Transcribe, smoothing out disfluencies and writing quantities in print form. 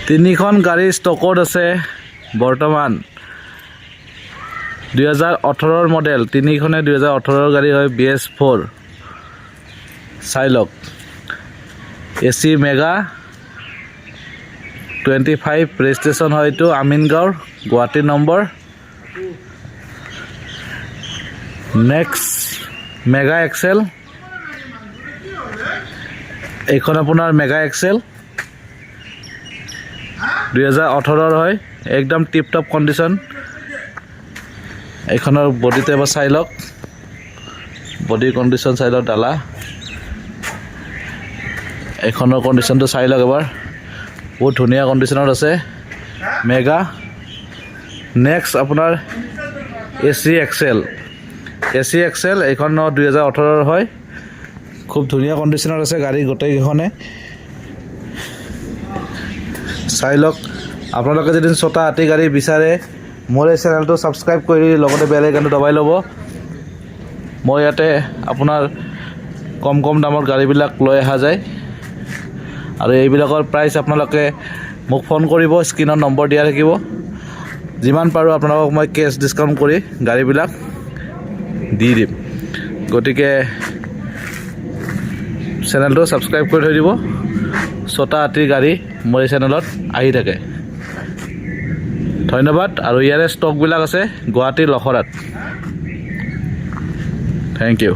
তিনিখন গাড়ী ষ্টকত আছে বৰ্তমান 2018 মডেল তিনিখনে 2018 গাড়ী হয় BS4 চাই লওক AC মেগা 25 ৰেজিষ্ট্ৰেশ্যন হয় এইটো Amingaon Guwahati number next mega excel এইখন আপোনাৰ মেগা এক্সেল 2018 হয় একদম টিপ টপ কণ্ডিশ্যন এইখনৰ বডিটো এবাৰ চাই লওক বডি কণ্ডিশ্যন চাই লওক ডালা এইখনৰ কণ্ডিশ্যনটো চাই লওক এবাৰ বহুত ধুনীয়া কণ্ডিশ্যনত আছে মেগা নেক্সট আপোনাৰ AC এক্সেল এইখন 2018 হয় খুব ধুনীয়া কণ্ডিশ্যনত আছে গাড়ী গোটেইকেইখনে চাই লওক আপোনালোকে যদি ছটা হাতী গাড়ী বিচাৰে মোৰ এই চেনেলটো ছাবস্ক্ৰাইব কৰি লগতে বেল আইকনটো দবাই ল'ব মই ইয়াতে আপোনাৰ কম দামৰ গাড়ীবিলাক লৈ অহা যায় আৰু এইবিলাকৰ প্ৰাইচ আপোনালোকে মোক ফোন কৰিব স্ক্ৰীনত নম্বৰ দিয়া থাকিব যিমান পাৰোঁ আপোনালোকক মই কেছ ডিছকাউণ্ট কৰি গাড়ীবিলাক দি দিম গতিকে চেনেলটো ছাবস্ক্ৰাইব কৰি থৈ দিব ছটা হাতীৰ গাড়ী মোৰ এই চেনেলত আহি থাকে ধন্যবাদ আৰু ইয়াৰে ষ্টকবিলাক আছে গুৱাহাটীৰ লখৰাত থেংক ইউ